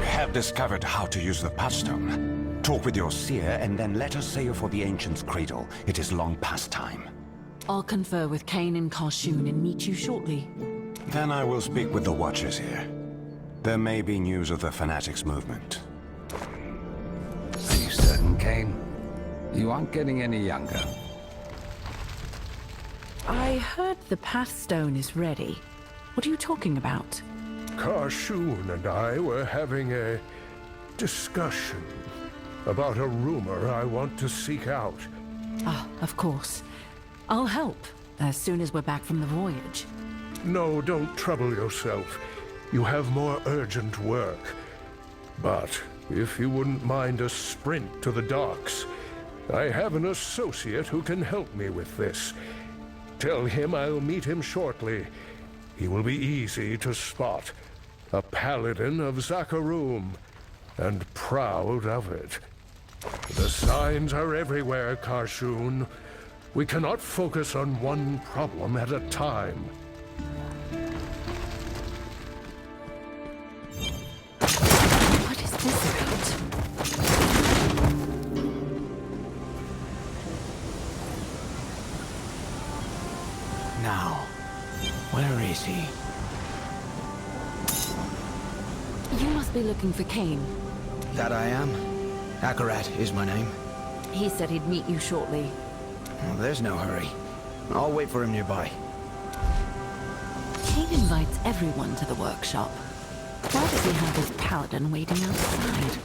Have discovered how to use the touchstone. Talk with your seer, and then let us sail for the Ancients Cradle. It is long past time. I'll confer with Kane and Karshun and meet you shortly. Then I will speak with the Watchers here. There may be news of the Fanatics movement. Are you certain, Kane? You aren't getting any younger. I heard the Pathstone is ready. What are you talking about? Karshun and I were having a discussion about a rumor I want to seek out. Ah, of course. I'll help, as soon as we're back from the voyage. No, don't trouble yourself. You have more urgent work. But if you wouldn't mind a sprint to the docks, I have an associate who can help me with this. Tell him I'll meet him shortly. He will be easy to spot. A paladin of Zakarum, and proud of it. The signs are everywhere, Karshun. We cannot focus on one problem at a time. What is this about? Now, where is he? You must be looking for Kane. That I am. Akarat is my name. He said he'd meet you shortly. Well, there's no hurry. I'll wait for him nearby. Kane invites everyone to the workshop. Why does he have his paladin waiting outside?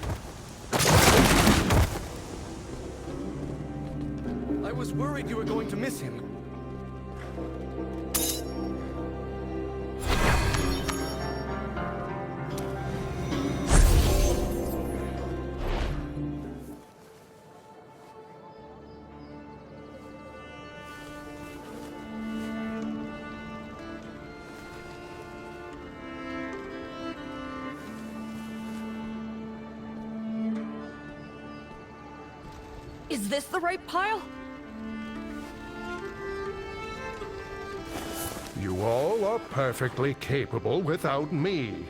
I was worried you were going to miss him. Is this the right pile? You all are perfectly capable without me.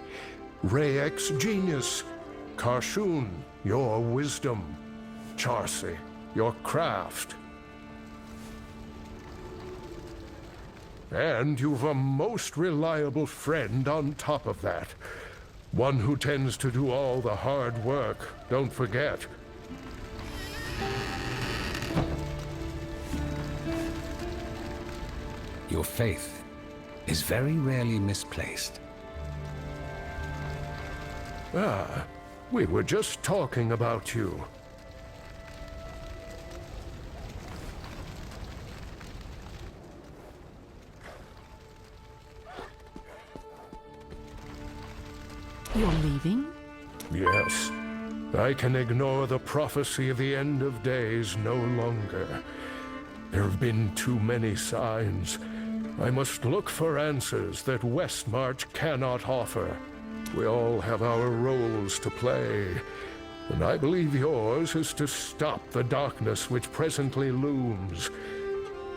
Rayek's genius. Karshun, your wisdom. Charcy, your craft. And you've a most reliable friend on top of that. One who tends to do all the hard work, don't forget. Your faith is very rarely misplaced. Ah, we were just talking about you. You're leaving? Yes. I can ignore the prophecy of the end of days no longer. There have been too many signs. I must look for answers that Westmarch cannot offer. We all have our roles to play, and I believe yours is to stop the darkness which presently looms.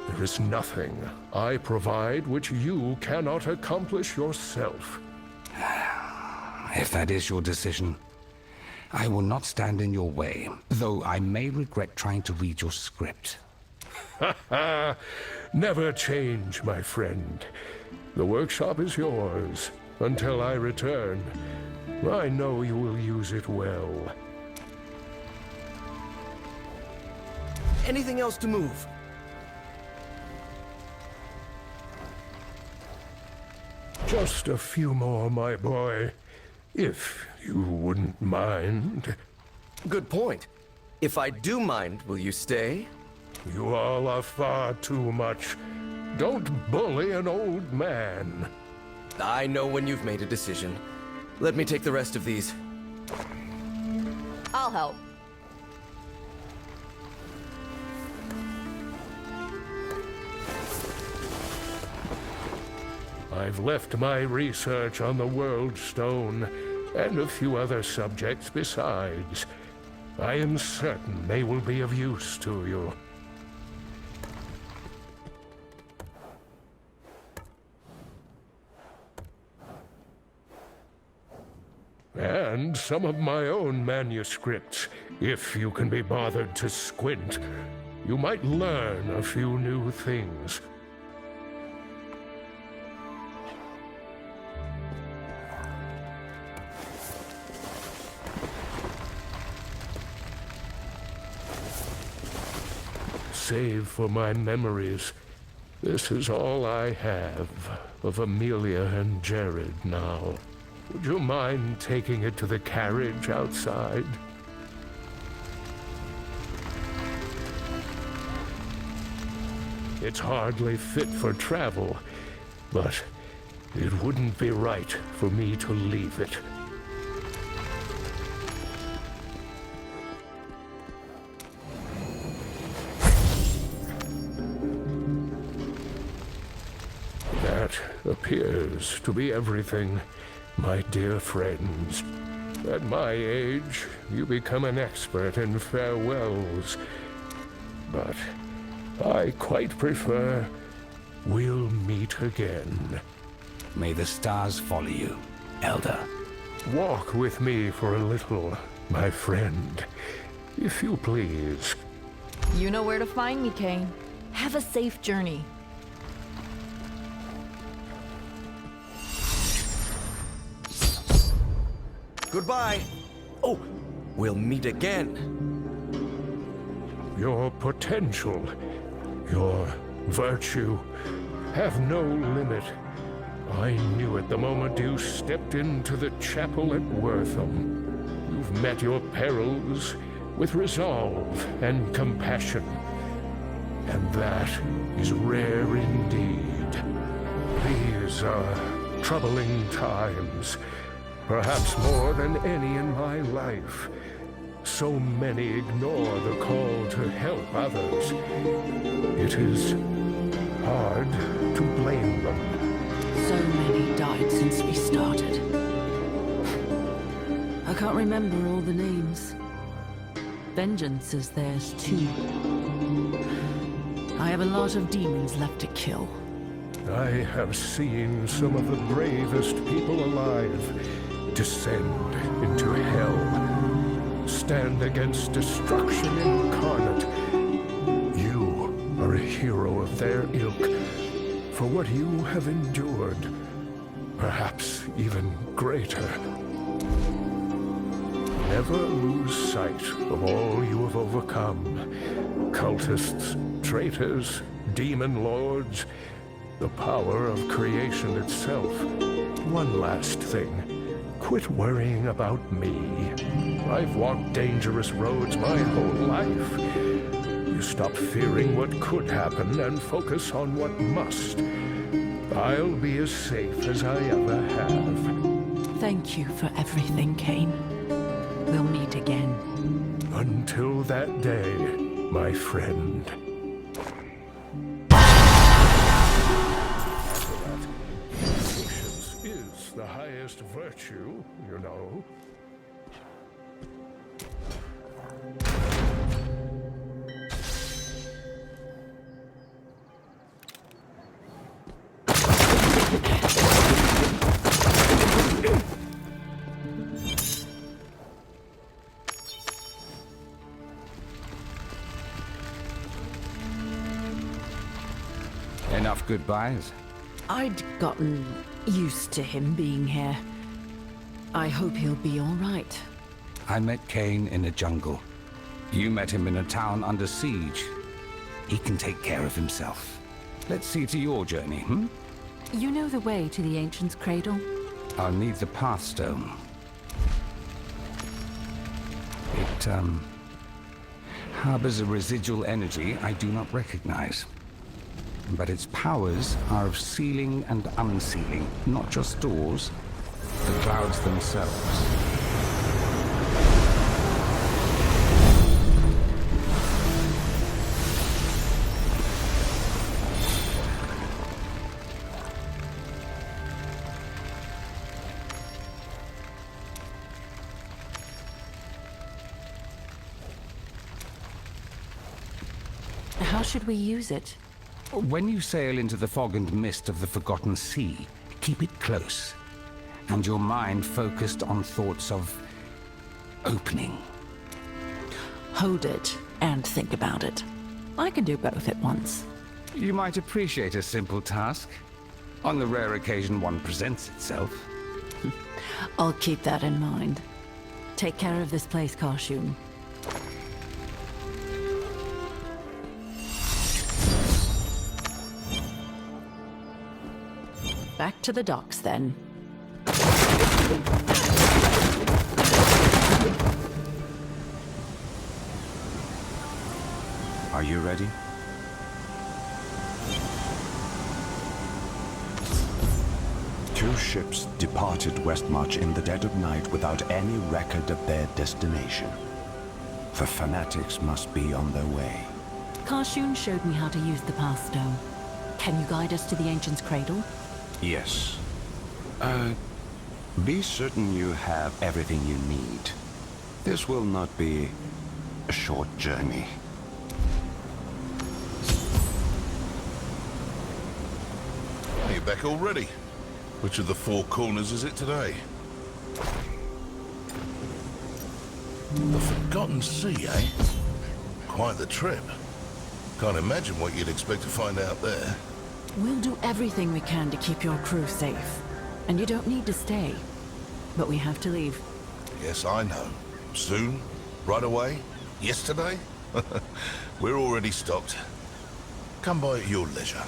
There is nothing I provide which you cannot accomplish yourself. If that is your decision, I will not stand in your way, though I may regret trying to read your script. Never change, my friend. The workshop is yours until I return. I know you will use it well. Anything else to move? Just a few more, my boy. If you wouldn't mind. Good point. If I do mind, will you stay? You all are far too much. Don't bully an old man. I know when you've made a decision. Let me take the rest of these. I'll help. I've left my research on the World Stone, and a few other subjects besides. I am certain they will be of use to you. And some of my own manuscripts, if you can be bothered to squint. You might learn a few new things. Save for my memories, this is all I have of Amelia and Jared now. Would you mind taking it to the carriage outside? It's hardly fit for travel, but it wouldn't be right for me to leave it. That appears to be everything, my dear friends. At my age, you become an expert in farewells. But I quite prefer we'll meet again. May the stars follow you, Elder. Walk with me for a little, my friend, if you please. You know where to find me, Kane. Have a safe journey. Goodbye. Oh, we'll meet again. Your potential, your virtue, have no limit. I knew it the moment you stepped into the chapel at Wortham. You've met your perils with resolve and compassion. And that is rare indeed. These are troubling times, perhaps more than any in my life. So many ignore the call to help others. It is hard to blame them. So many died since we started. I can't remember all the names. Vengeance is theirs too. I have a lot of demons left to kill. I have seen some of the bravest people alive descend into hell, stand against destruction incarnate. You are a hero of their ilk for what you have endured, perhaps even greater. Never lose sight of all you have overcome. Cultists, traitors, demon lords, the power of creation itself. One last thing. Quit worrying about me. I've walked dangerous roads my whole life. You stop fearing what could happen and focus on what must. I'll be as safe as I ever have. Thank you for everything, Kane. We'll meet again. Until that day, my friend. Patience is the highest virtue, you know. Enough goodbyes. I'd gotten used to him being here. I hope he'll be all right. I met Kane in a jungle. You met him in a town under siege. He can take care of himself. Let's see to your journey, hmm? You know the way to the Ancients Cradle? I'll need the Pathstone. It, harbors a residual energy I do not recognize. But its powers are of sealing and unsealing, not just doors, the clouds themselves. How should we use it? When you sail into the fog and mist of the Forgotten Sea, keep it close. and your mind focused on thoughts of opening. Hold it and think about it. I can do both at once. You might appreciate a simple task, on the rare occasion one presents itself. I'll keep that in mind. Take care of this place, Karshun. Back to the docks, then. Are you ready? Two ships departed Westmarch in the dead of night without any record of their destination. The fanatics must be on their way. Karshun showed me how to use the Pathstone. Can you guide us to the Ancients Cradle? Yes. Be certain you have everything you need. This will not be a short journey. You're back already. Which of the four corners is it today? The Forgotten Sea, eh? Quite the trip. Can't imagine what you'd expect to find out there. We'll do everything we can to keep your crew safe. And you don't need to stay. But we have to leave. Yes, I know. Soon? Right away? Yesterday? We're already stocked. Come by at your leisure.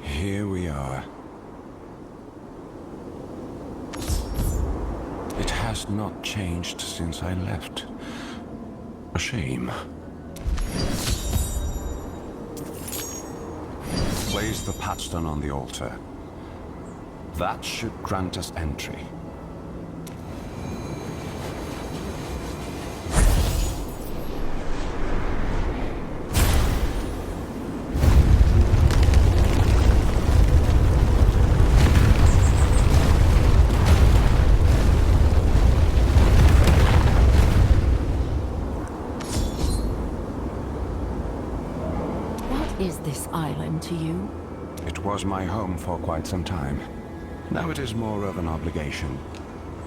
Here we are. It has not changed since I left. A shame. Place the Patstone on the altar. That should grant us entry. Is this island to you? It was my home for quite some time. Now it is more of an obligation.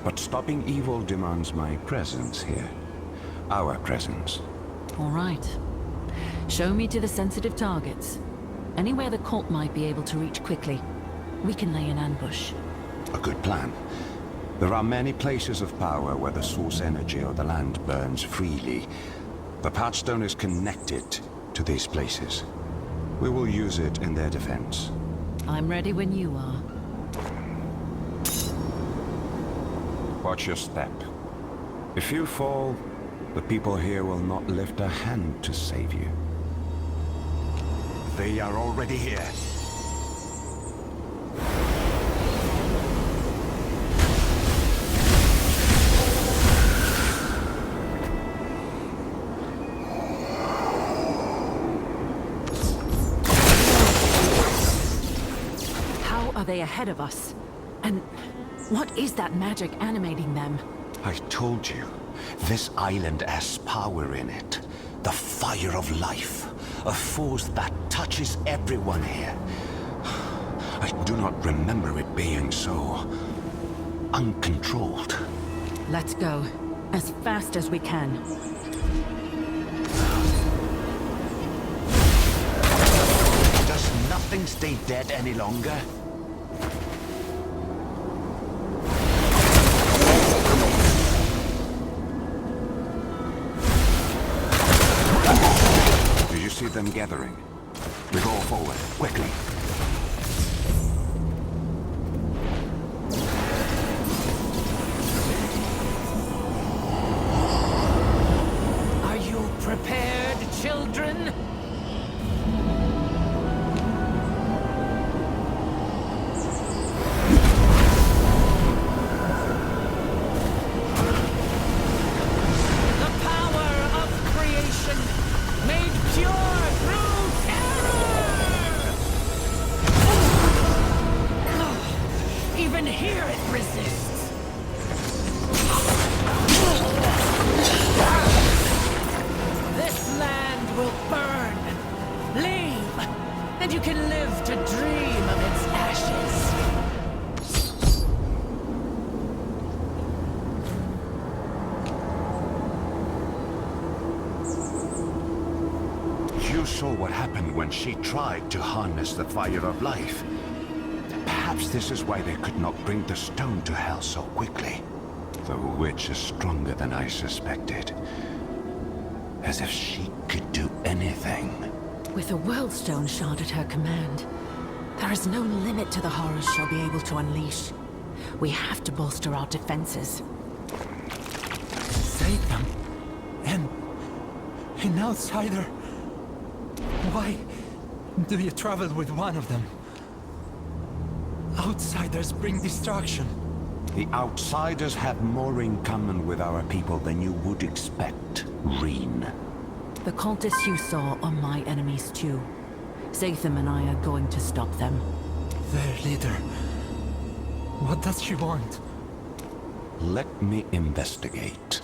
But stopping evil demands my presence here. Our presence. All right. Show me to the sensitive targets. Anywhere the cult might be able to reach quickly. We can lay an ambush. A good plan. There are many places of power where the source energy of the land burns freely. The Patstone is connected to these places. We will use it in their defense. I'm ready when you are. Watch your step. If you fall, the people here will not lift a hand to save you. They are already here. Are they ahead of us? And what is that magic animating them? I told you, this island has power in it. The fire of life. A force that touches everyone here. I do not remember it being so uncontrolled. Let's go. As fast as we can. Does nothing stay dead any longer? See them gathering. We go forward, quickly. Are you prepared, children? You saw what happened when she tried to harness the fire of life. Perhaps this is why they could not bring the stone to hell so quickly. The witch is stronger than I suspected. As if she could do anything. With a world stone shard at her command, there is no limit to the horrors she'll be able to unleash. We have to bolster our defenses. Save them? An outsider? Why do you travel with one of them? Outsiders bring destruction. The outsiders have more in common with our people than you would expect, Reen. The cultists you saw are my enemies too. Zatham and I are going to stop them. Their leader. What does she want? Let me investigate.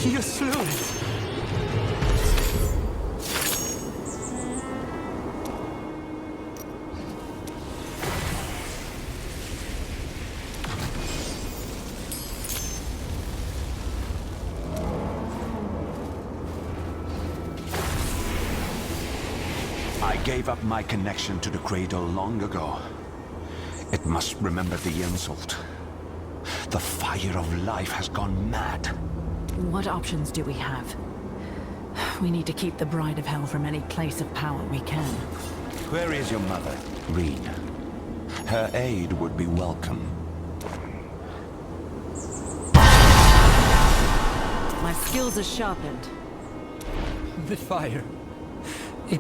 You slew it! I gave up my connection to the cradle long ago. It must remember the insult. The fire of life has gone mad. What options do we have? We need to keep the Bride of Hell from any place of power we can. Where is your mother, Reen? Her aid would be welcome. My skills are sharpened. The fire. It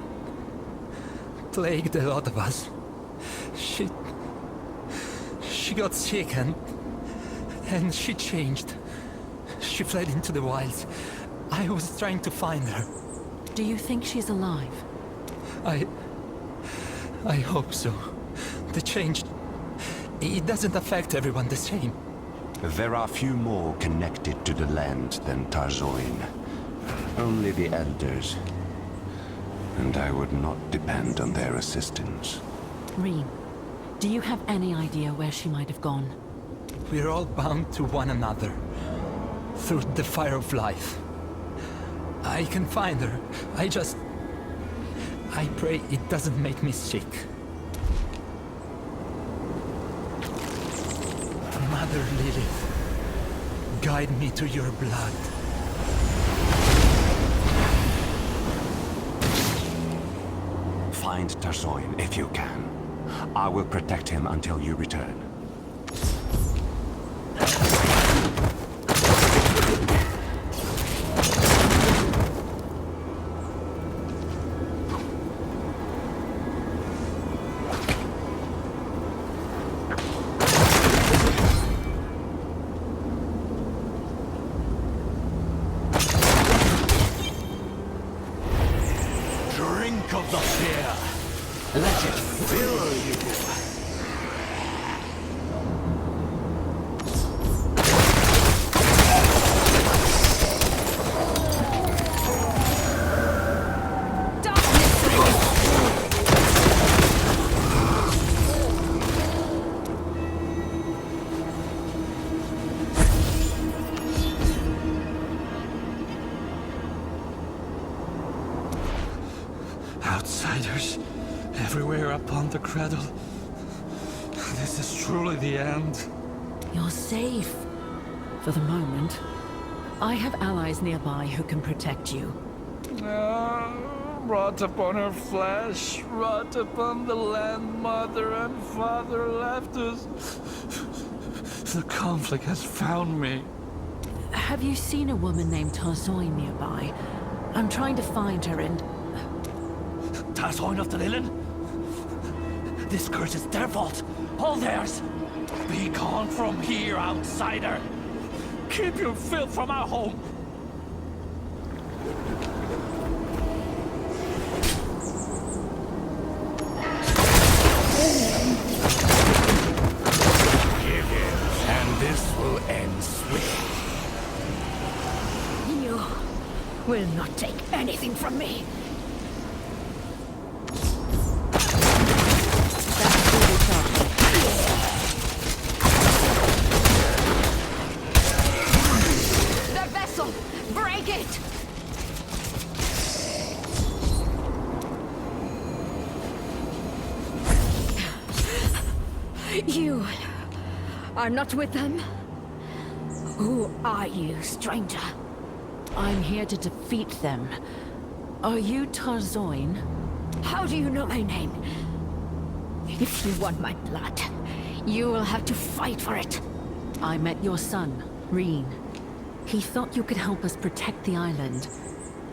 plagued a lot of us. She got sick and she changed. She fled into the wilds. I was trying to find her. Do you think she's alive? I hope so. The change, it doesn't affect everyone the same. There are few more connected to the land than Tarzoin. Only the elders. And I would not depend on their assistance. Reen, do you have any idea where she might have gone? We're all bound to one another. Through the fire of life. I can find her. I pray it doesn't make me sick. Mother Lilith, guide me to your blood. Find Tarzoin if you can. I will protect him until you return. Drink of the fear. Let it fill you. Outsiders everywhere upon the cradle. This is truly the end. You're safe. For the moment. I have allies nearby who can protect you. Rot upon her flesh, rot upon the land mother and father left us. The conflict has found me. Have you seen a woman named Tarzoin nearby? I'm trying to find her and... Tarzoin of the Lilin? This curse is their fault. All theirs. Be gone from here, outsider. Keep your filth from our home. ends swiftly. You will not take anything from me. The vessel! Break it! You are not with them? Who are you, stranger? I'm here to defeat them. Are you Tarzoin? How do you know my name? If you want my blood, you will have to fight for it. I met your son, Reen. He thought you could help us protect the island.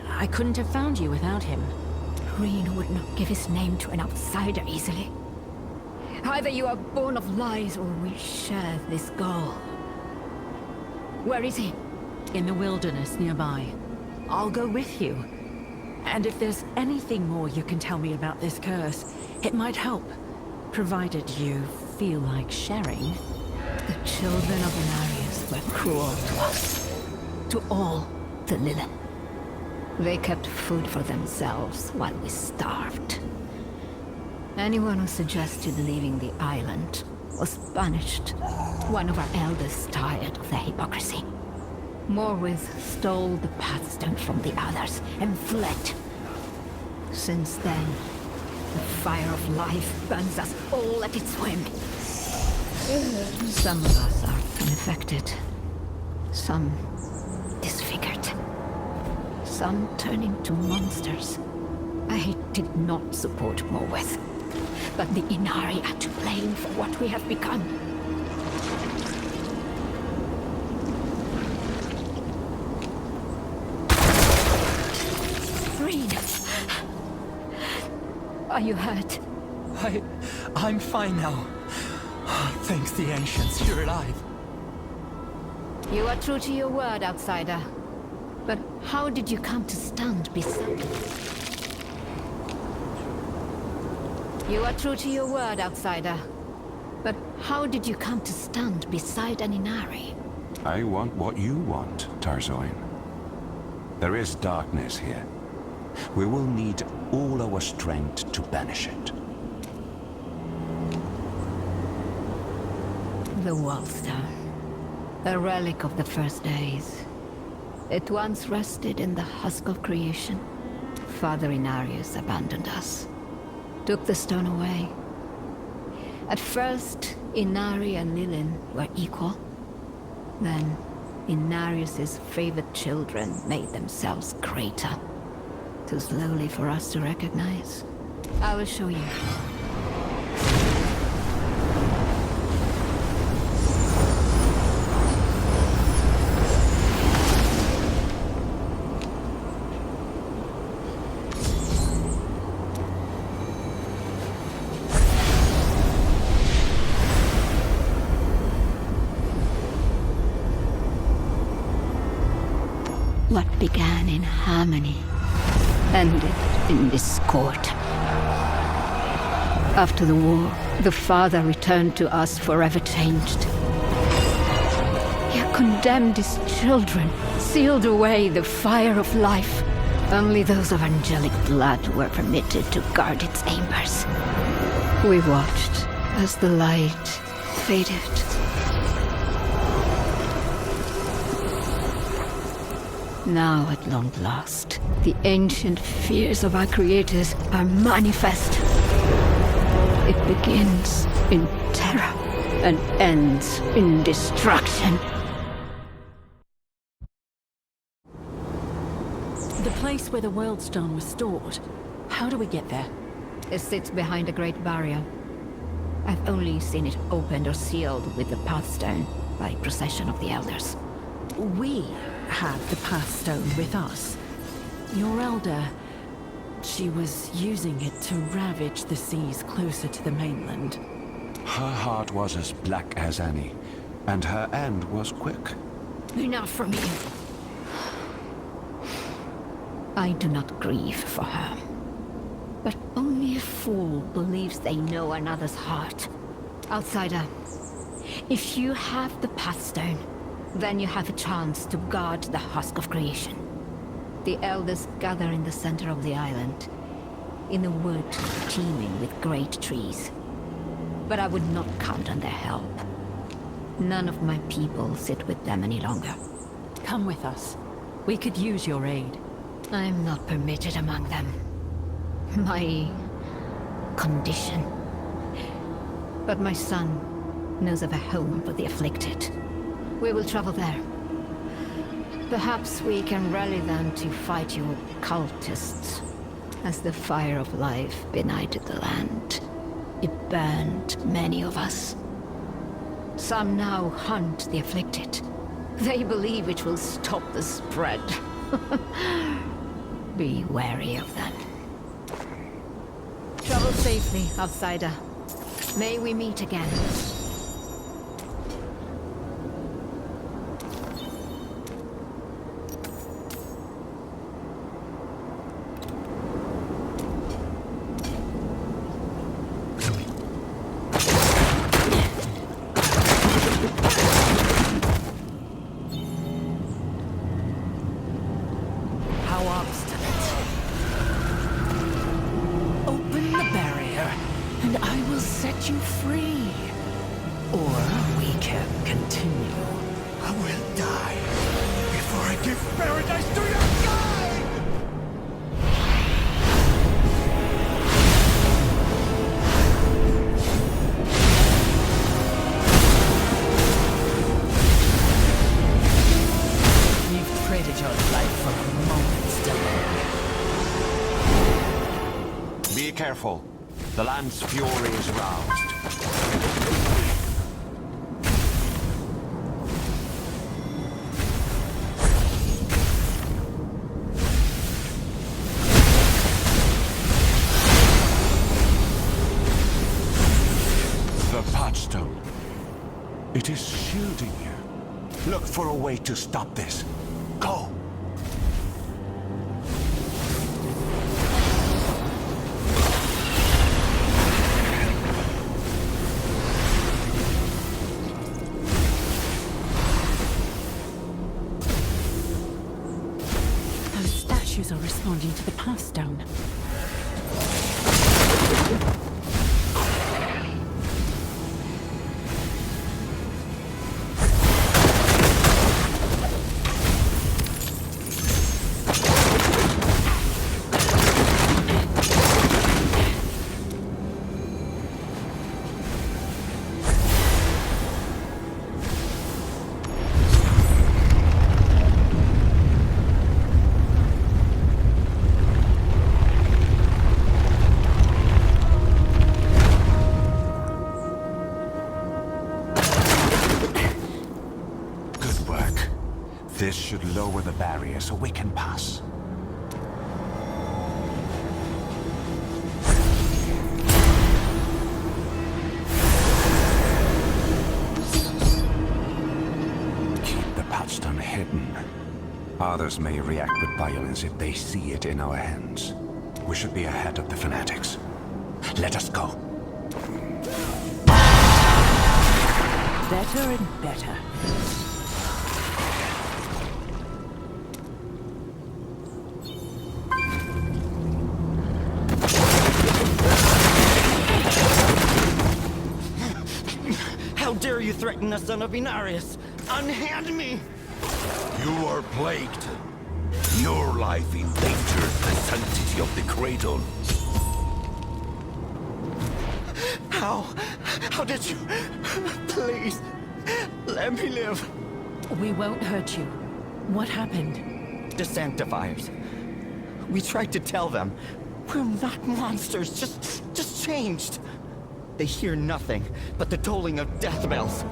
I couldn't have found you without him. Reen would not give his name to an outsider easily. Either you are born of lies or we share this goal. Where is he? In the wilderness nearby. I'll go with you. And if there's anything more you can tell me about this curse, it might help. Provided you feel like sharing. The children of Inarius were cruel to us. To all the Lilith. They kept food for themselves while we starved. Anyone who suggested leaving the island was punished. One of our elders tired of the hypocrisy. Morwith stole the Pathstone from the others and fled. Since then, the fire of life burns us all at its whim. Some of us are unaffected. Some disfigured. Some turn into monsters. I did not support Morwith. But the Inari are to blame for what we have become. Reen! Are you hurt? I'm fine now. Thanks the Ancients, you're alive. You are true to your word, outsider. But how did you come to stand beside me? You are true to your word, outsider. But how did you come to stand beside an Inari? I want what you want, Tarzoin. There is darkness here. We will need all our strength to banish it. The Wallstone. A relic of the first days. It once rested in the husk of creation. Father Inarius abandoned us. Took the stone away. At first, Inari and Lilin were equal. Then, Inarius's favorite children made themselves greater. Too slowly for us to recognize. I will show you. What began in harmony ended in discord. After the war, the father returned to us forever changed. He condemned his children, sealed away the fire of life. Only those of angelic blood were permitted to guard its embers. We watched as the light faded. Now, at long last, the ancient fears of our creators are manifest. It begins in terror and ends in destruction. The place where the Worldstone was stored. How do we get there? It sits behind a great barrier. I've only seen it opened or sealed with the Pathstone by procession of the Elders. We have the Pathstone with us. Your elder, she was using it to ravage the seas closer to the mainland. Her heart was as black as any, and her end was quick. Enough from you. I do not grieve for her. But only a fool believes they know another's heart. Outsider, if you have the Pathstone, Then you have a chance to guard the husk of creation. The elders gather in the center of the island, in a wood teeming with great trees. But I would not count on their help. None of my people sit with them any longer. Come with us. We could use your aid. I'm not permitted among them. My condition. But my son knows of a home for the afflicted. We will travel there. Perhaps we can rally them to fight your cultists. As the fire of life benighted the land, it burned many of us. Some now hunt the afflicted. They believe it will stop the spread. Be wary of them. Travel safely, outsider. May we meet again. Careful. The land's fury is roused. The Patchstone. It is shielding you. Look for a way to stop this. Go! Are responding to the Pathstone. This should lower the barrier so we can pass. Keep the Patchstone hidden. Others may react with violence if they see it in our hands. We should be ahead of the fanatics. Let us go. Better and better. How dare you threaten the son of Inarius? Unhand me! You are plagued. Your life endangers the sanctity of the Cradle. How did you... Please, let me live. We won't hurt you. What happened? The Sanctifiers. We tried to tell them. We're not monsters, just changed. They hear nothing but the tolling of death bells.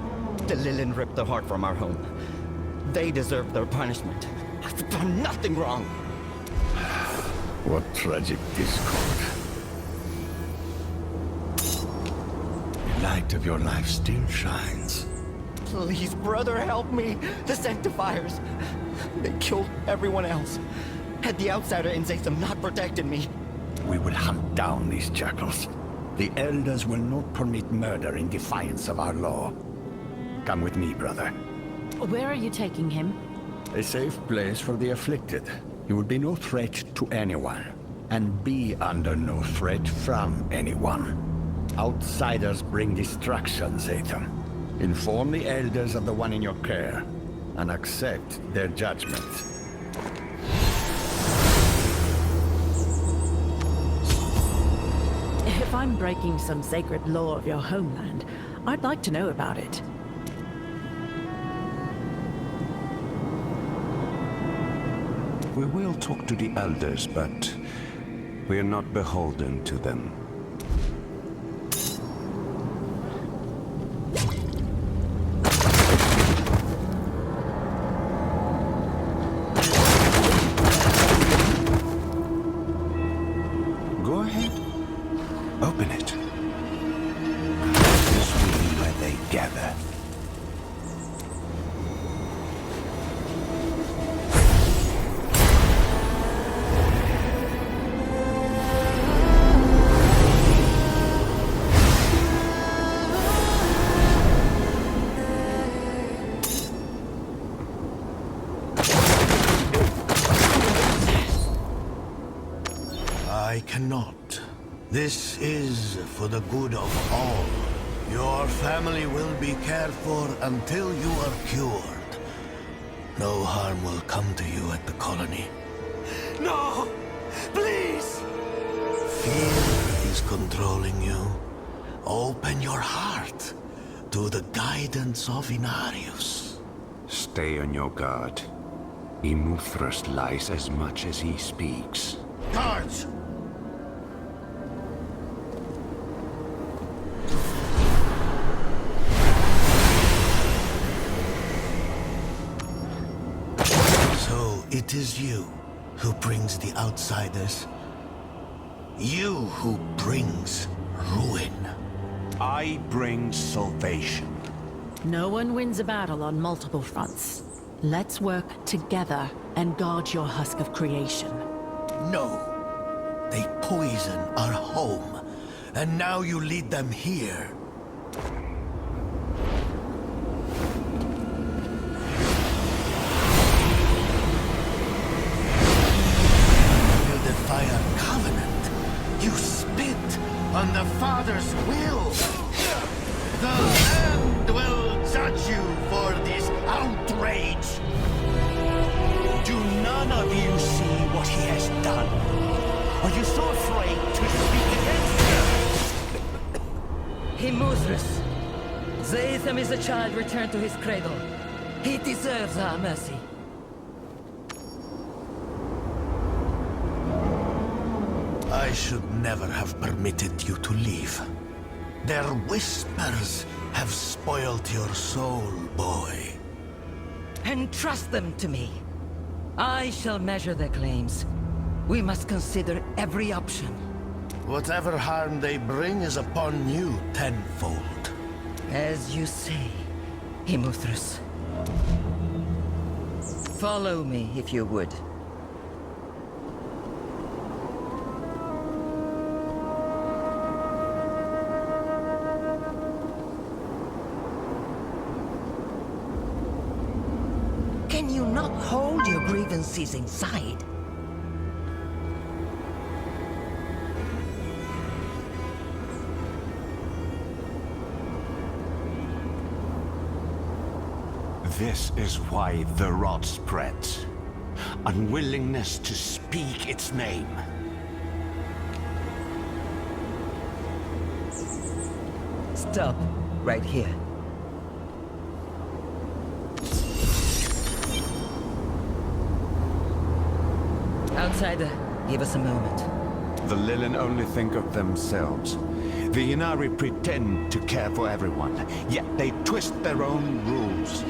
The Lilin ripped their heart from our home. They deserve their punishment. I've done nothing wrong. What tragic discord. The light of your life still shines. Please, brother, help me. The Sanctifiers. They killed everyone else. Had the outsider in Zatham not protected me. We will hunt down these jackals. The Elders will not permit murder in defiance of our law. Come with me, brother. Where are you taking him? A safe place for the afflicted. He will be no threat to anyone, and be under no threat from anyone. Outsiders bring destruction, Zatham. Inform the elders of the one in your care, and accept their judgment. If I'm breaking some sacred law of your homeland, I'd like to know about it. We will talk to the elders, but we are not beholden to them. Go ahead. Open it. This will be where they gather. I cannot. This is for the good of all. Your family will be cared for until you are cured. No harm will come to you at the colony. No! Please! Fear is controlling you. Open your heart to the guidance of Inarius. Stay on your guard. Imuthrus lies as much as he speaks. Guards! So it is you who brings the outsiders. You who brings ruin. I bring salvation. No one wins a battle on multiple fronts. Let's work together and guard your husk of creation. No. They poison our home. And now you lead them here. You defy our covenant. You spit on the Father's will. The land will judge you for this outrage. Do none of you see what he has done? Are you so afraid to speak against him? Imuthrus. Zatham is a child returned to his cradle. He deserves our mercy. I should never have permitted you to leave. Their whispers have spoiled your soul, boy. Entrust them to me. I shall measure their claims. We must consider every option. Whatever harm they bring is upon you tenfold. As you say, Imuthrus. Follow me, if you would. Can you not hold your grievances inside? This is why the rot spreads. Unwillingness to speak its name. Stop, right here. Outsider, give us a moment. The Lilin only think of themselves. The Inari pretend to care for everyone, yet they twist their own rules.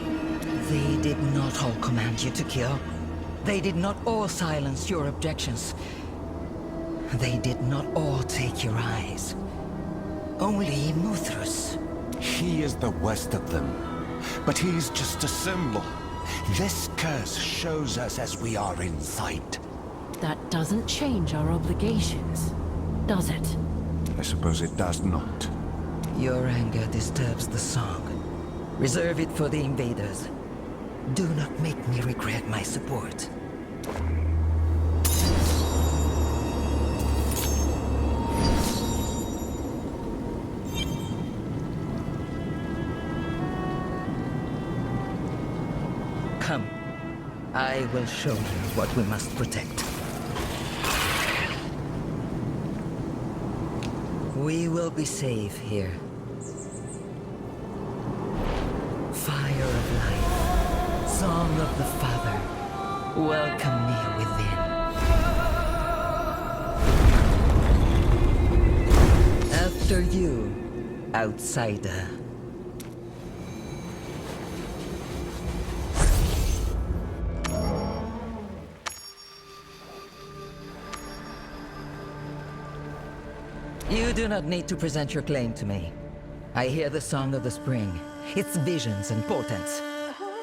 They did not all command you to kill. They did not all silence your objections. They did not all take your eyes. Only Imuthrus. He is the worst of them, but he's just a symbol. This curse shows us as we are in sight. That doesn't change our obligations, does it? I suppose it does not. Your anger disturbs the song. Reserve it for the invaders. Do not make me regret my support. Come. I will show you what we must protect. We will be safe here. Fire of life, song of the Father, welcome me within. After you, outsider. You do not need to present your claim to me. I hear the song of the spring, its visions and portents.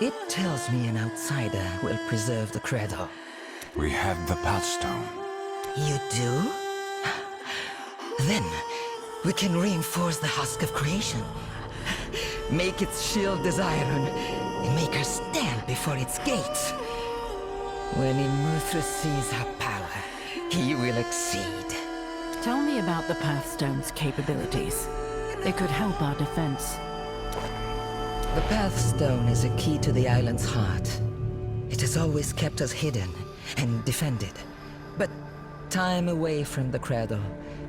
It tells me an outsider will preserve the cradle. We have the pathstone. You do? Then, we can reinforce the husk of creation. Make its shield as iron, and make her stand before its gates. When Imuthra sees our power, he will exceed. Tell me about the Pathstone's capabilities. It could help our defense. The Pathstone is a key to the island's heart. It has always kept us hidden and defended. But time away from the cradle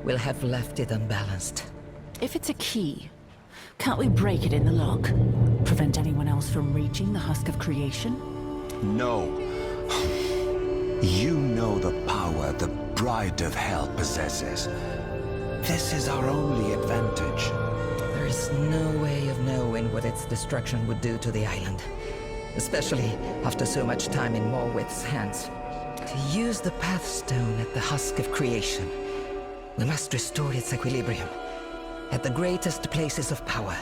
will have left it unbalanced. If it's a key, can't we break it in the lock? Prevent anyone else from reaching the husk of creation? No. You know the power the Bride of Hell possesses. This is our only advantage. There is no way of knowing what its destruction would do to the island. Especially after so much time in Morwith's hands. To use the Pathstone at the husk of creation, we must restore its equilibrium at the greatest places of power.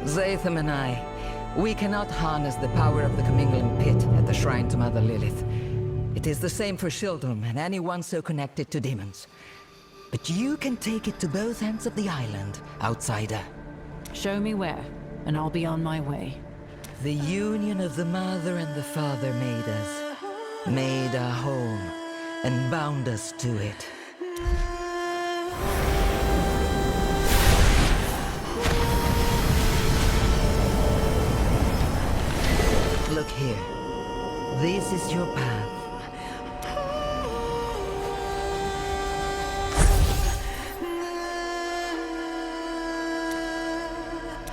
Zatham and I, we cannot harness the power of the commingling pit at the shrine to Mother Lilith. It is the same for Shieldholm and anyone so connected to demons. But you can take it to both ends of the island, outsider. Show me where, and I'll be on my way. The union of the Mother and the Father made us, made our home, and bound us to it. Look here. This is your path.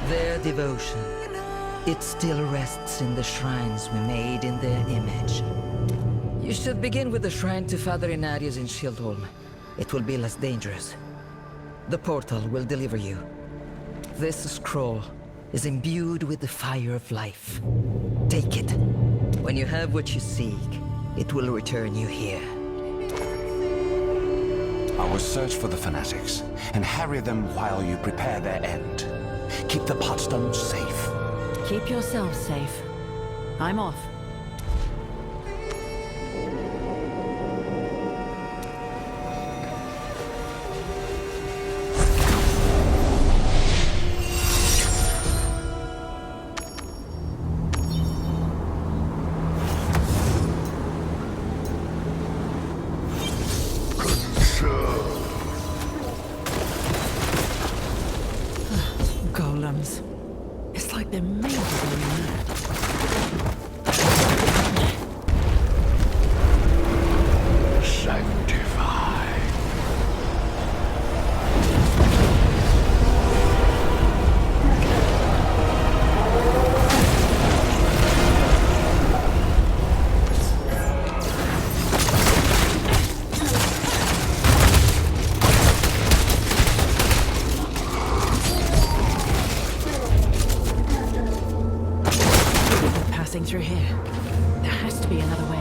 Their devotion, it still rests in the shrines we made in their image. You should begin with the shrine to Father Inarius in Shieldholm. It will be less dangerous. The portal will deliver you. This scroll is imbued with the fire of life. Take it. When you have what you seek, it will return you here. I will search for the fanatics and harry them while you prepare their end. Keep the Pathstone safe. Keep yourself safe. I'm off. Golems. It's like they're made to go mad. Sanctify. Passing through here. There has to be another way.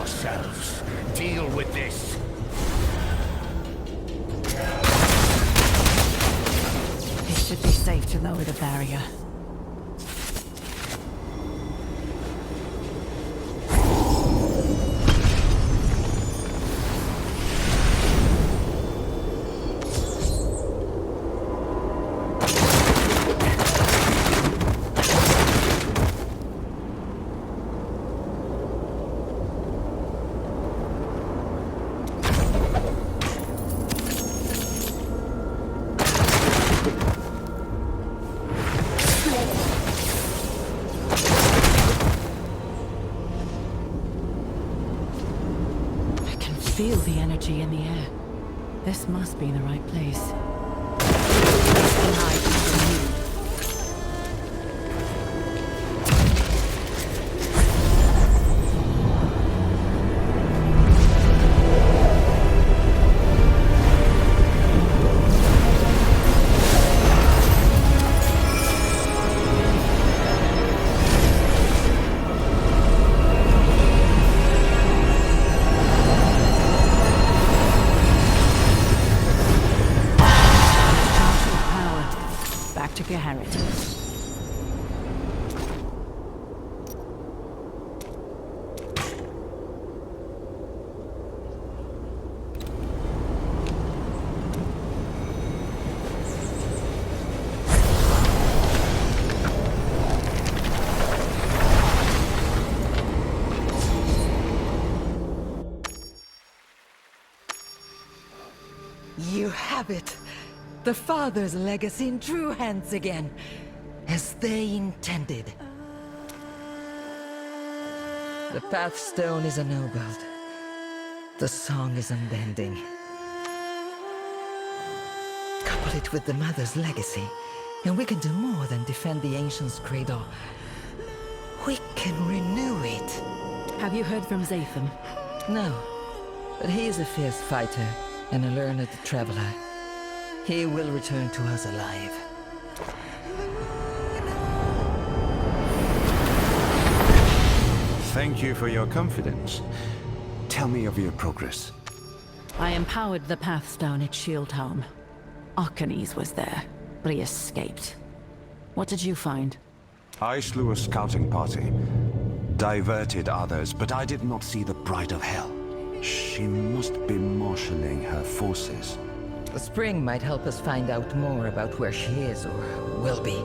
yourselves. Deal with this. It should be safe to lower the barrier. Feel the energy in the air. This must be the right place. You have it. The Father's legacy in true hands again, as they intended. The Pathstone is ennobled. The song is unbending. Couple it with the Mother's legacy, and we can do more than defend the Ancients Cradle. We can renew it. Have you heard from Zathan? No, but he is a fierce fighter and a learned traveler. He will return to us alive. Thank you for your confidence. Tell me of your progress. I empowered the Pathstone at Shieldhelm. Agronix was there, but he escaped. What did you find? I slew a scouting party, diverted others, but I did not see the Bride of Hell. She must be marshalling her forces. The spring might help us find out more about where she is, or will be.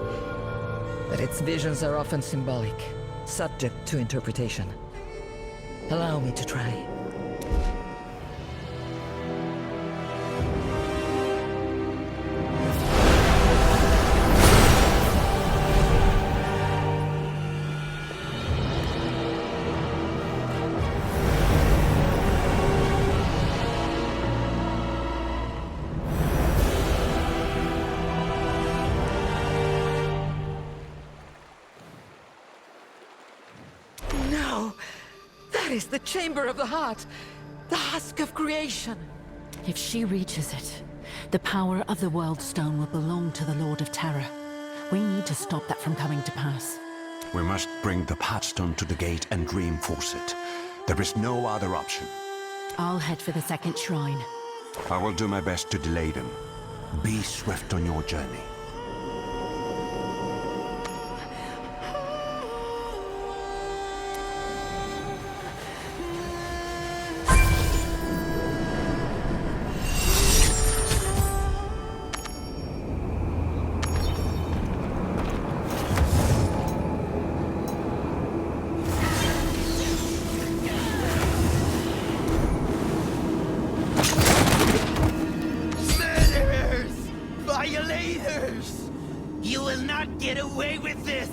But its visions are often symbolic, subject to interpretation. Allow me to try. That is the Chamber of the Heart! The husk of creation! If she reaches it, the power of the World Stone will belong to the Lord of Terror. We need to stop that from coming to pass. We must bring the Pathstone to the gate and reinforce it. There is no other option. I'll head for the second shrine. I will do my best to delay them. Be swift on your journey. You will not get away with this!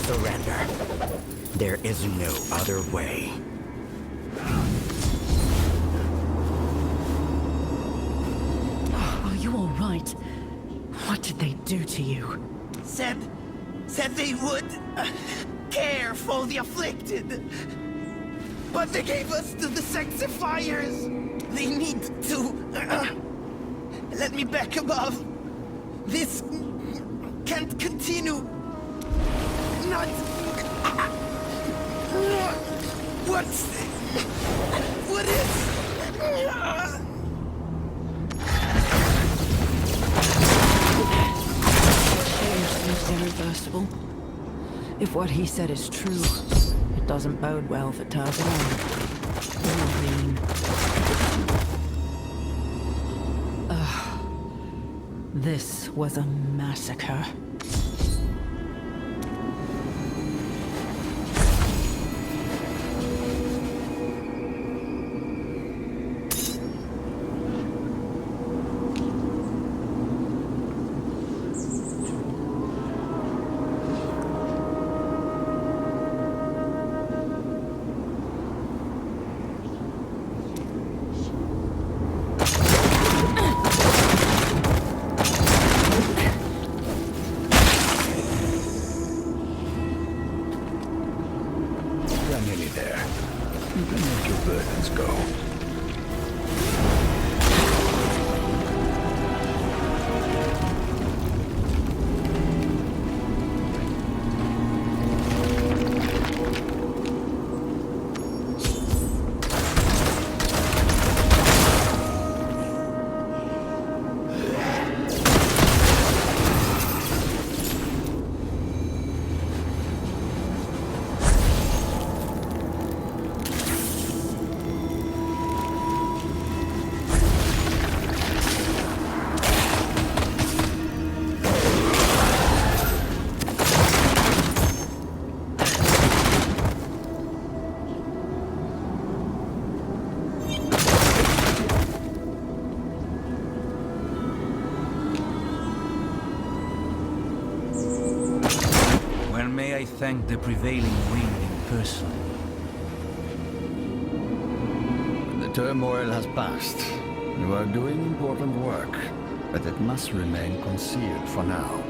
Surrender. There is no other way. Are you all right? What did they do to you? said they would care for the afflicted. But they gave us to the sexifiers. They need to let me back above. This can't continue. Not. What is? Change seems irreversible. If what he said is true, it doesn't bode well for Tarzan. Or Rean. This was a massacre. May I thank the prevailing wind in person. The turmoil has passed. You are doing important work, but it must remain concealed for now.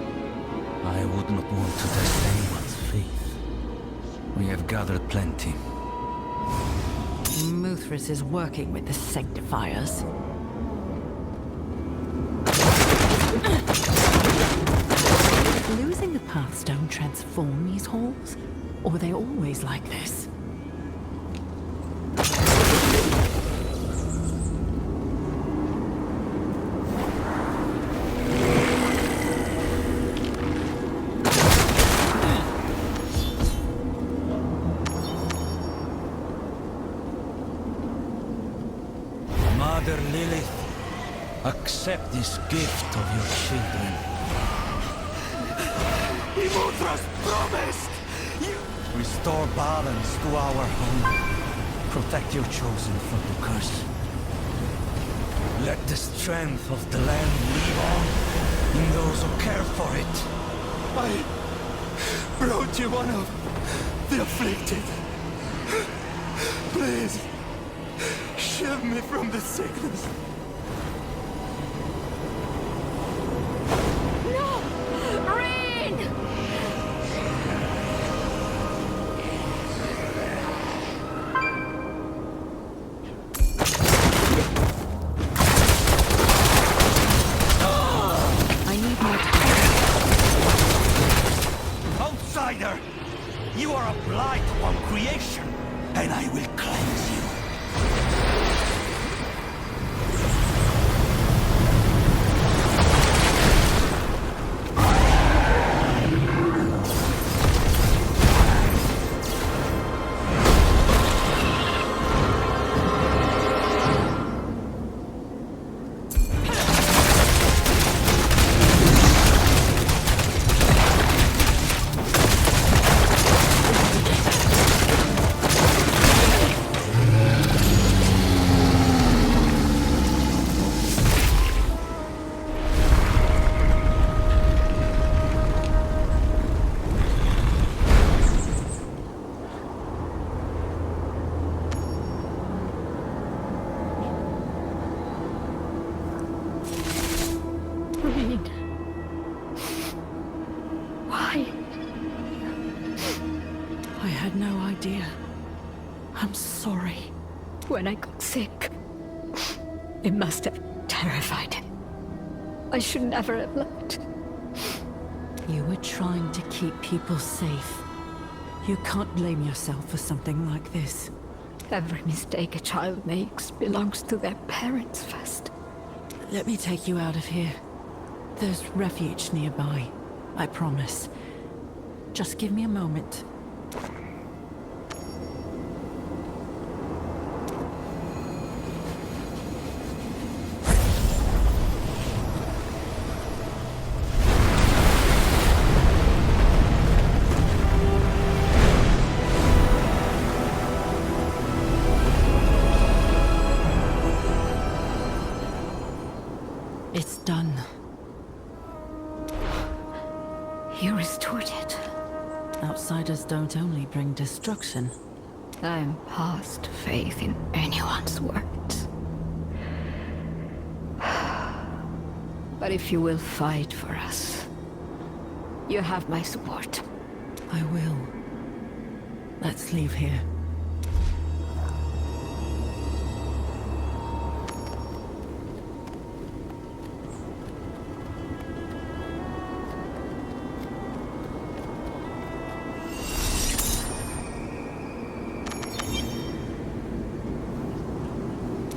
I would not want to test anyone's faith. We have gathered plenty. Muthras is working with the Sanctifiers. Losing the Pathstone transform these halls? Or were they always like this? Mother Lilith, accept this gift of your children. Imutras promised! Restore balance to our home. Protect your chosen from the curse. Let the strength of the land live on in those who care for it. I brought you one of the afflicted. Please, shield me from the sickness. You are a blight upon creation, and I will cleanse you. had no idea. I'm sorry. When I got sick, it must have terrified him. I should never have left. You were trying to keep people safe. You can't blame yourself for something like this. Every mistake a child makes belongs to their parents first. Let me take you out of here. There's refuge nearby, I promise. Just give me a moment. It's done. You restored it. Outsiders don't only bring destruction. I'm past faith in anyone's words. But if you will fight for us, you have my support. I will. Let's leave here.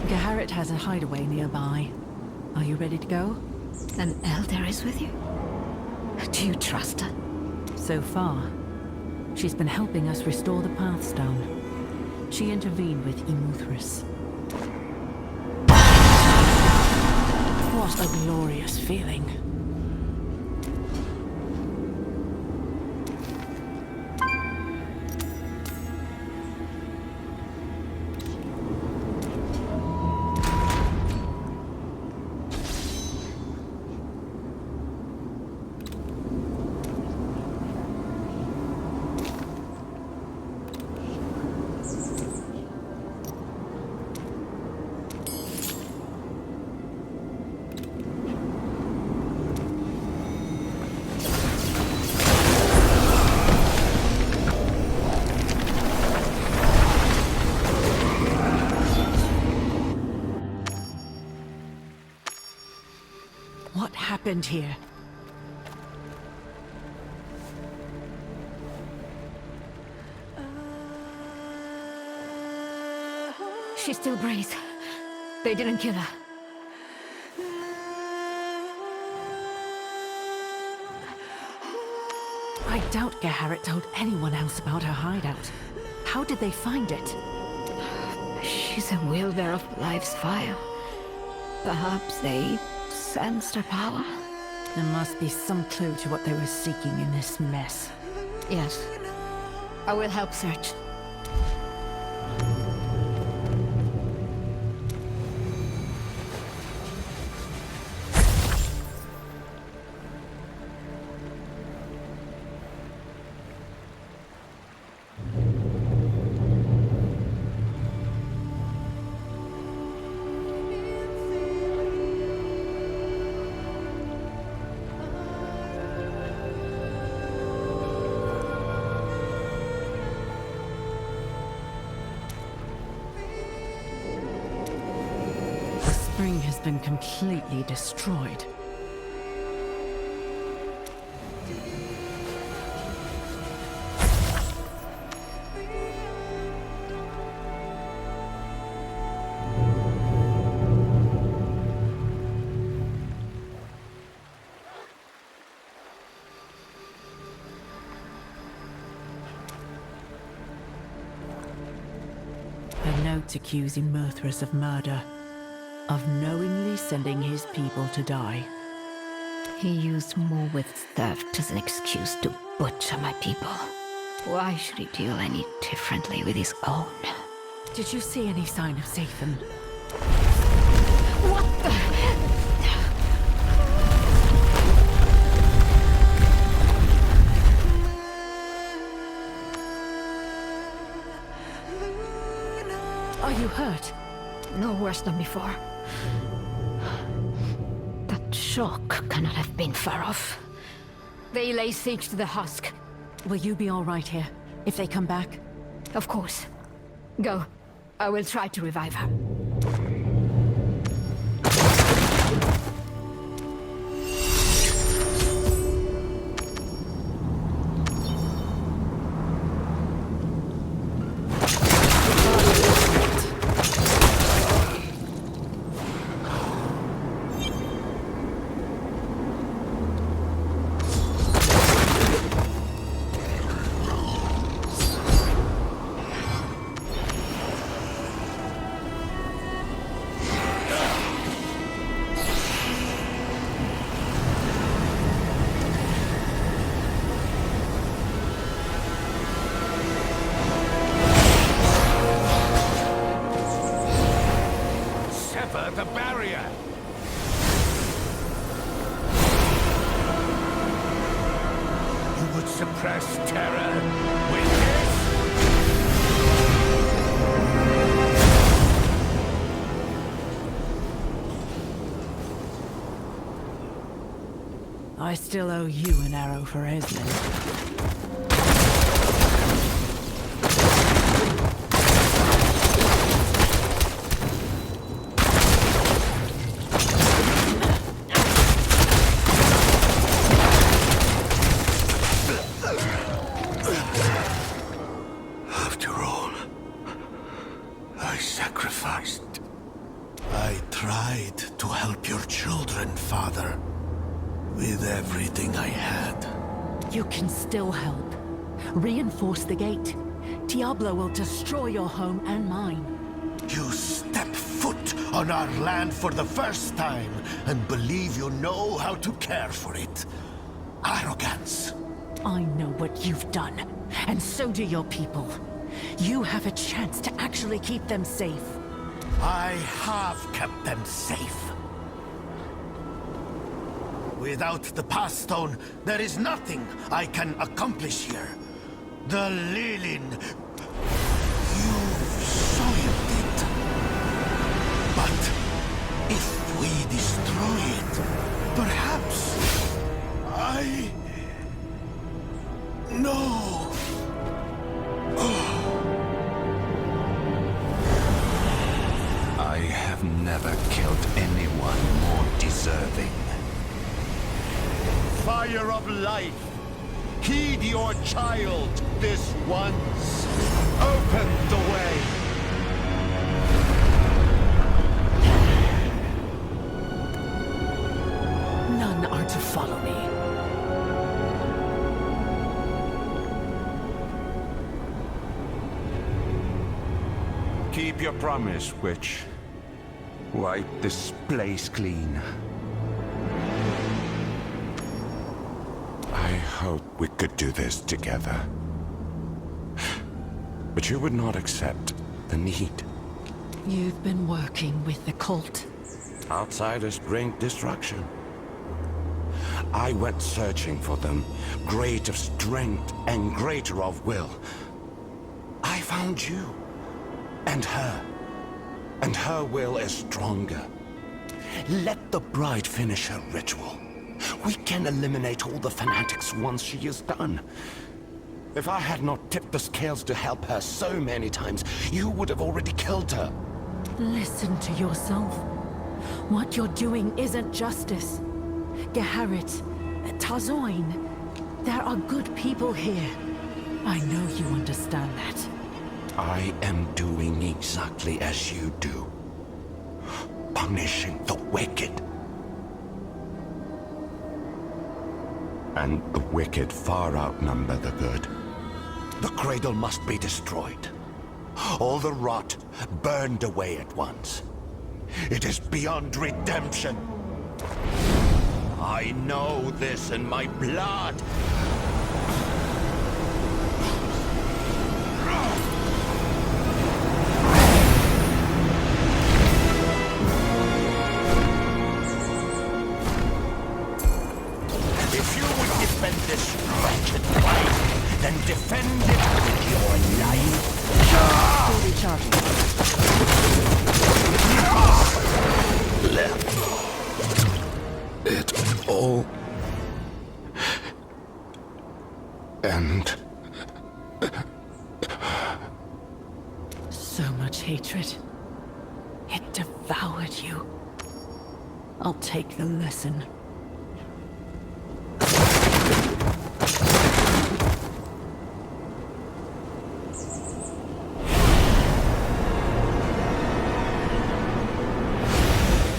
Garrett has a hideaway nearby. Are you ready to go? An elder is with you? Do you trust her? So far. She's been helping us restore the Pathstone. She intervened with Immortal. What a glorious feeling. What happened here? She still breathes. They didn't kill her. I doubt Garrett told anyone else about her hideout. How did they find it? She's a wielder of life's fire. Perhaps they sensed her power. There must be some clue to what they were seeking in this mess. Yes. I will help search. The spring has been completely destroyed. A note accusing Murthrus of murder, of knowingly sending his people to die. He used Morwith's theft as an excuse to butcher my people. Why should he deal any differently with his own? Did you see any sign of Sathan? What the? Are you hurt? No worse than before. That shock cannot have been far off. They lay siege to the husk. Will you be all right here? if they come back? Of course. Go. I will try to revive her. The barrier! You would suppress terror with this? I still owe you an arrow for Esmond. I tried to help your children, Father, with everything I had. You can still help. Reinforce the gate. Diablo will destroy your home and mine. You step foot on our land for the first time and believe you know how to care for it. Arrogance. I know what you've done, and so do your people. You have a chance to actually keep them safe. I have kept them safe. Without the Path Stone, there is nothing I can accomplish here. The Lilin... You've soiled it. But if we destroy it, perhaps... No. I have never killed anyone more deserving. Fire of life, heed your child this once. Open the way. None are to follow me. Keep your promise, witch. Wipe this place clean. I hope we could do this together. But you would not accept the need. You've been working with the cult. Outsiders bring destruction. I went searching for them, great of strength and greater of will. I found you. And her will is stronger. Let the bride finish her ritual. We can eliminate all the fanatics once she is done. If I had not tipped the scales to help her so many times, you would have already killed her. Listen to yourself. What you're doing isn't justice. Geharit, Tarzoin, there are good people here. I know you understand that. I am doing exactly as you do. Punishing the wicked. And the wicked far outnumber the good. The cradle must be destroyed. All the rot burned away at once. It is beyond redemption. I know this in my blood. If you would defend this wretched life, then defend it with your life. Fully charging. Let it all end. much hatred. It devoured you. I'll take the lesson.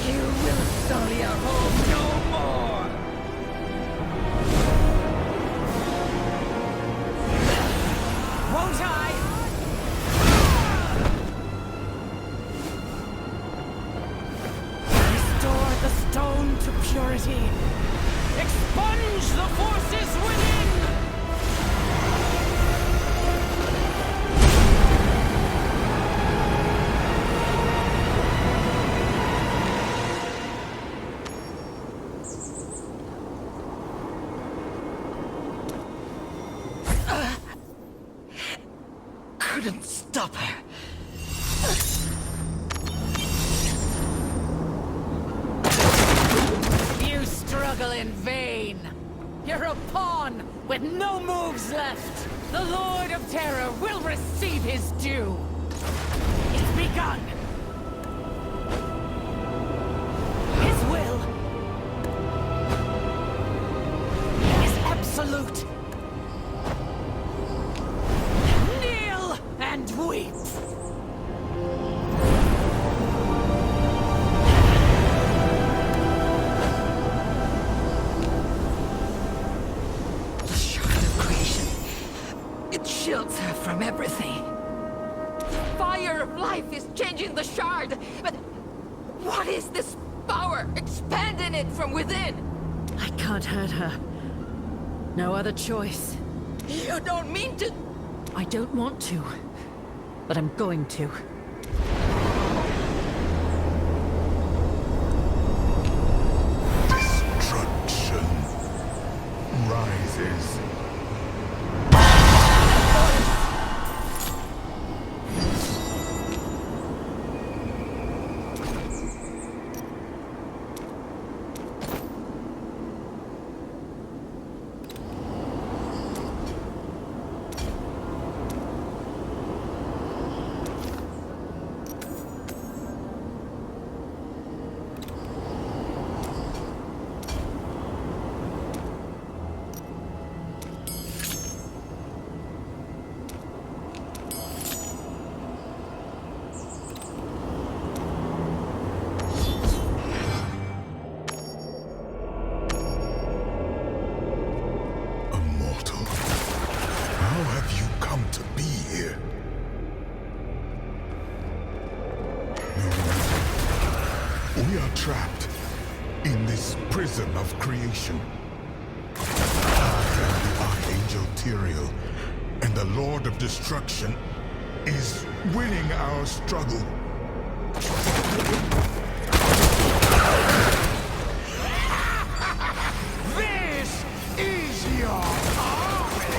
You will sully our home no more! Won't I? Restore the stone to purity. Expunge the forces within! Couldn't stop her. You struggle in vain. You're a pawn with no moves left. The Lord of Terror will receive his due. It's begun. His will is absolute. Kneel and weep. The shard of creation. It shields her from everything. Fire of life is changing the shard, but what is this power expanding it from within? I can't hurt her. No other choice. You don't mean to... I don't want to, but I'm going to. Destruction rises. Immortal, how have you come to be here? No, we are trapped in this prison of creation. I am the Archangel Tyrael, and the Lord of Destruction is winning our struggle. This is your army!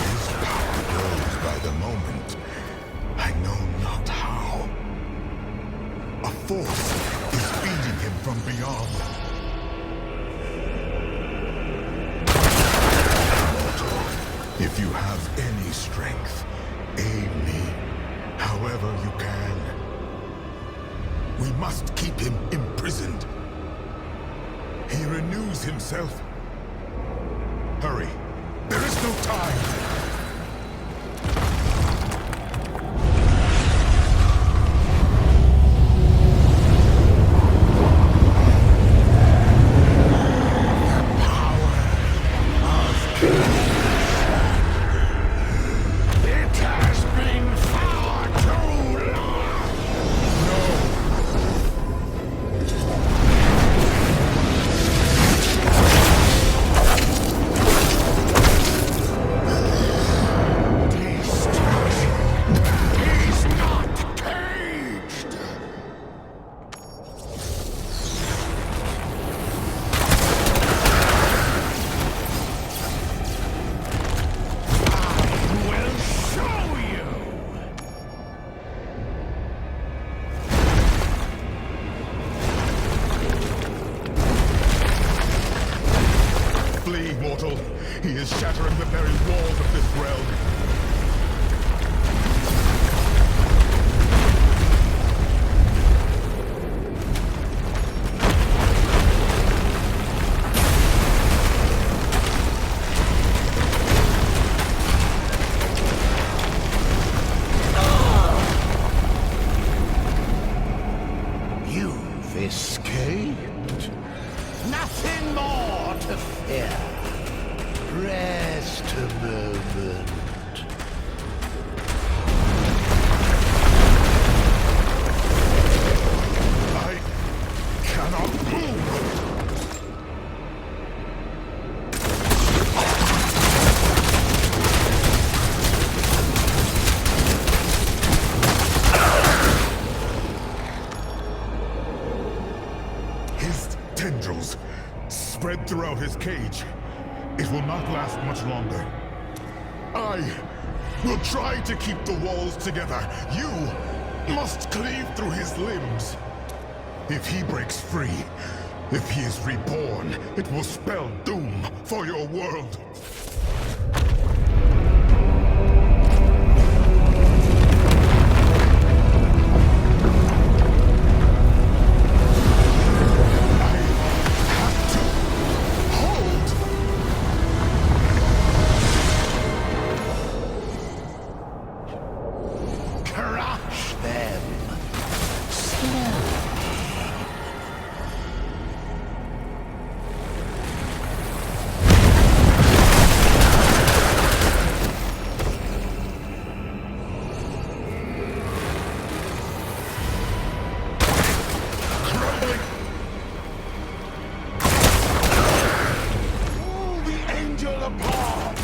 His power grows by the moment. I know not how. A force is feeding him from beyond. Mortal, if you have any strength, aid me, however you can. We must keep him imprisoned. He renews himself. Hurry. There is no time. It has been far too long. He's not caged! I will show you! Flee, mortal! He is shattering the very walls of this realm. to fear. Rest a moment. I cannot move! His tendrils spread throughout his cage. It will not last much longer. I will try to keep the walls together. You must cleave through his limbs. If he breaks free, if he is reborn, it will spell doom for your world. Crush them. Pull the angel apart.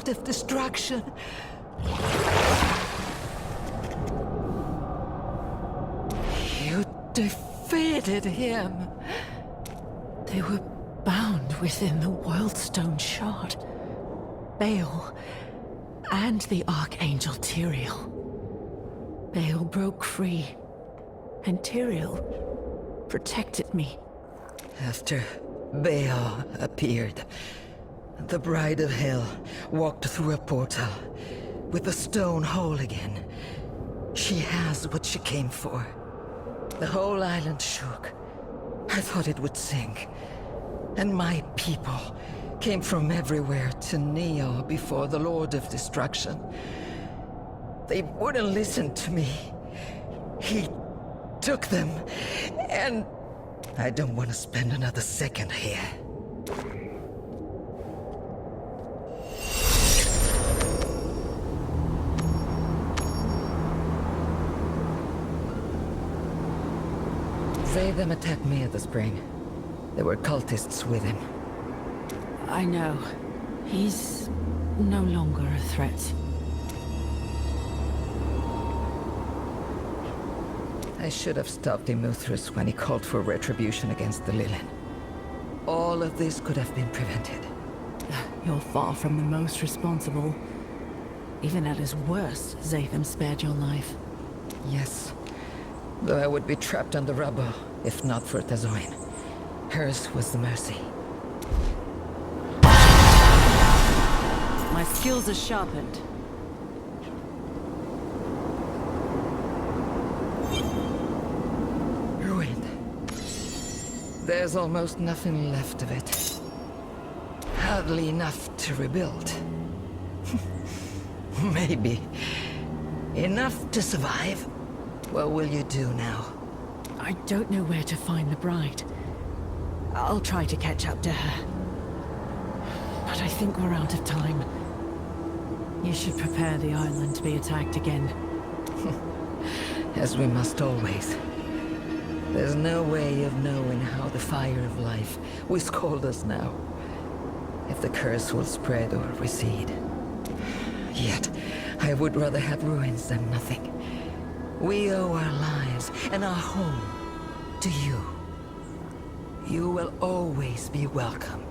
Lord of Destruction. You defeated him. They were bound within the Worldstone Shard. Baal and the Archangel Tyrael. Baal broke free, and Tyrael protected me. After Baal appeared, the Bride of Hell walked through a portal with the stone whole again. She has what she came for. The whole island shook. I thought it would sink. And my people came from everywhere to kneel before the Lord of Destruction. They wouldn't listen to me. He took them, and I don't want to spend another second here. Them attacked me at the spring. There were cultists with him. I know. He's no longer a threat. I should have stopped Imuthras when he called for retribution against the Lilin. All of this could have been prevented. You're far from the most responsible. Even at his worst, Zatham spared your life. Yes. Though I would be trapped on the rubble, if not for Tazoin. Hers was the mercy. My skills are sharpened. Ruined. There's almost nothing left of it. Hardly enough to rebuild. Maybe. Enough to survive. What will you do now? I don't know where to find the bride. I'll try to catch up to her. But I think we're out of time. You should prepare the island to be attacked again. As we must always. There's no way of knowing how the fire of life will scald us now. If the curse will spread or recede. Yet, I would rather have ruins than nothing. We owe our lives and our home to you. You will always be welcome.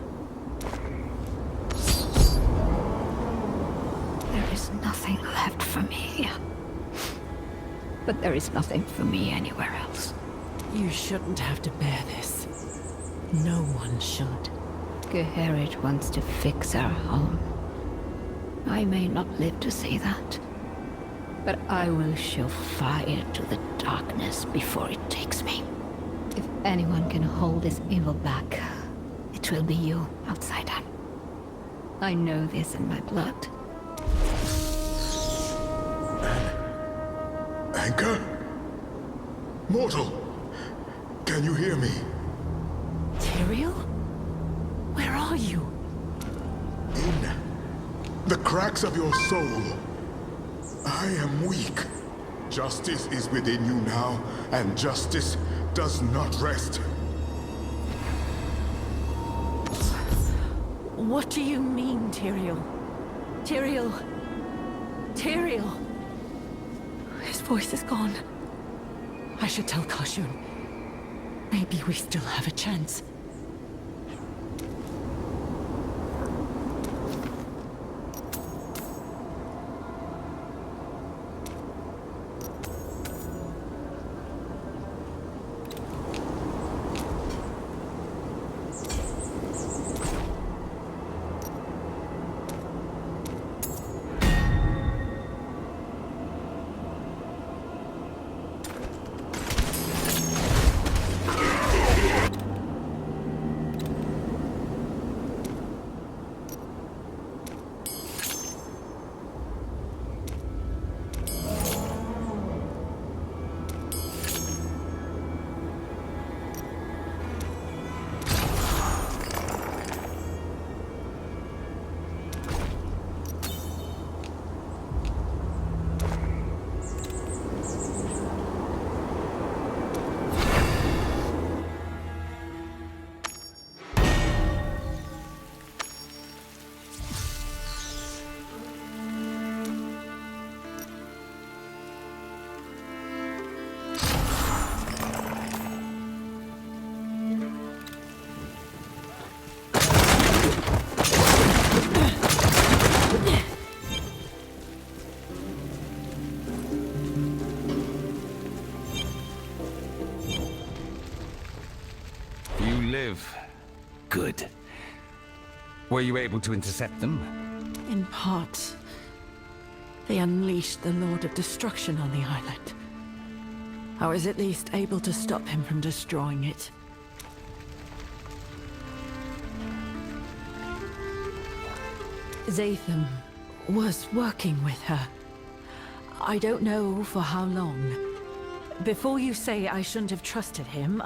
There is nothing left for me here. But there is nothing for me anywhere else. You shouldn't have to bear this. No one should. Geherit wants to fix our home. I may not live to see that. But I will show fire to the darkness before it takes me. If anyone can hold this evil back, it will be you, outsider. I know this in my blood. Anchor? Mortal! Can you hear me? Tyrael? Where are you? In the cracks of your soul. I am weak. Justice is within you now, and justice does not rest. What do you mean, Tyrael? Tyrael! Tyrael! His voice is gone. I should tell Kashun. Maybe we still have a chance. Good. Were you able to intercept them? In part. They unleashed the Lord of Destruction on the island. I was at least able to stop him from destroying it. Zatham was working with her. I don't know for how long. Before you say I shouldn't have trusted him,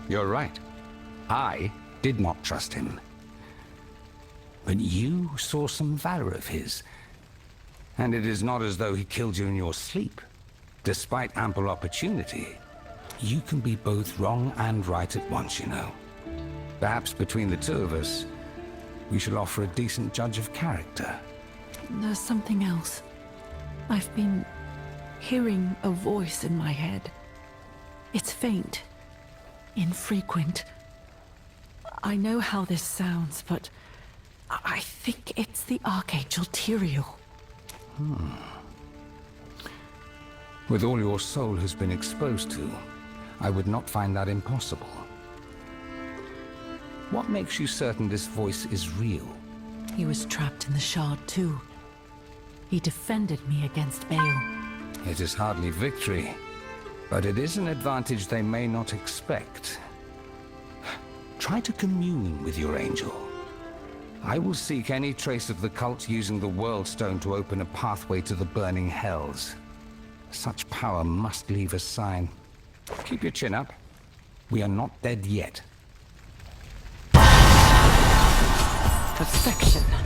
You're right. I did not trust him. But you saw some valor of his. And it is not as though he killed you in your sleep. Despite ample opportunity, you can be both wrong and right at once, you know. Perhaps between the two of us, we shall offer a decent judge of character. There's something else. I've been hearing a voice in my head. It's faint, infrequent. I know how this sounds, but I think it's the Archangel Tyrael. With all your soul has been exposed to, I would not find that impossible. What makes you certain this voice is real? He was trapped in the Shard too. He defended me against Baal. It is hardly victory, but it is an advantage they may not expect. Try to commune with your angel. I will seek any trace of the cult using the World Stone to open a pathway to the burning hells. Such power must leave a sign. Keep your chin up. We are not dead yet. Perfection.